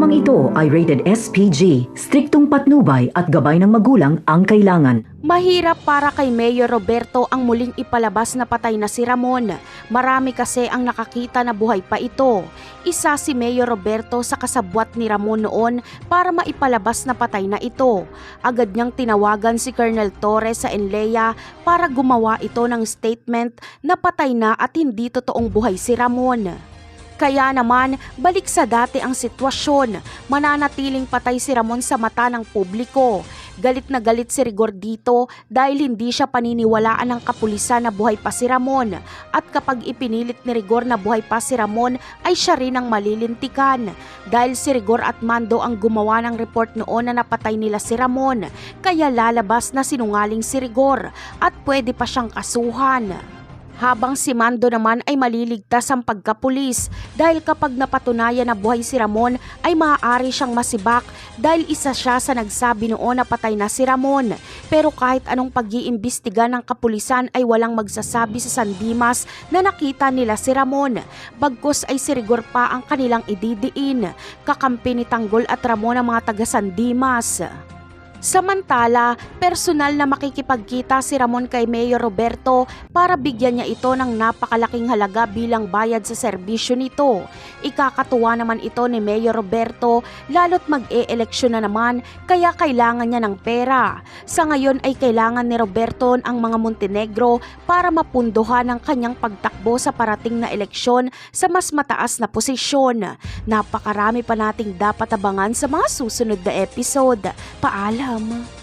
Programang ito ay rated SPG, striktong patnubay at gabay ng magulang ang kailangan. Mahirap para kay Mayor Roberto ang muling ipalabas na patay na si Ramon. Marami kasi ang nakakita na buhay pa ito. Isa si Mayor Roberto sa kasabwat ni Ramon noon para maipalabas na patay na ito. Agad niyang tinawagan si Colonel Torres sa Enlea para gumawa ito ng statement na patay na at hindi totoong buhay si Ramon. Kaya naman, balik sa dati ang sitwasyon, mananatiling patay si Ramon sa mata ng publiko. Galit na galit si Rigor dito dahil hindi siya paniniwalaan ng kapulisan na buhay pa si Ramon. At kapag ipinilit ni Rigor na buhay pa si Ramon ay siya rin ang malilintikan. Dahil si Rigor at Mando ang gumawa ng report noon na napatay nila si Ramon. Kaya lalabas na sinungaling si Rigor at pwede pa siyang kasuhan. Habang si Mando naman ay maliligtas ang pagkapulis dahil kapag napatunayan na buhay si Ramon ay maaari siyang masibak dahil isa siya sa nagsabi noon na patay na si Ramon. Pero kahit anong pag-iimbestiga ng kapulisan ay walang magsasabi sa San Dimas na nakita nila si Ramon. Bagkus ay si Rigor pa ang kanilang ididiin. Kakampi ni Tanggol at Ramon ang mga taga San Dimas. Samantala, personal na makikipagkita si Ramon kay Mayor Roberto para bigyan niya ito ng napakalaking halaga bilang bayad sa serbisyo nito. Ikakatuwa naman ito ni Mayor Roberto lalo't mag-e-eleksyon na naman kaya kailangan niya ng pera. Sa ngayon ay kailangan ni Roberto ang mga Montenegro para mapunduhan ang kanyang pagtakbo sa parating na eleksyon sa mas mataas na posisyon. Napakarami pa nating dapat abangan sa mga susunod na episode. Paalam!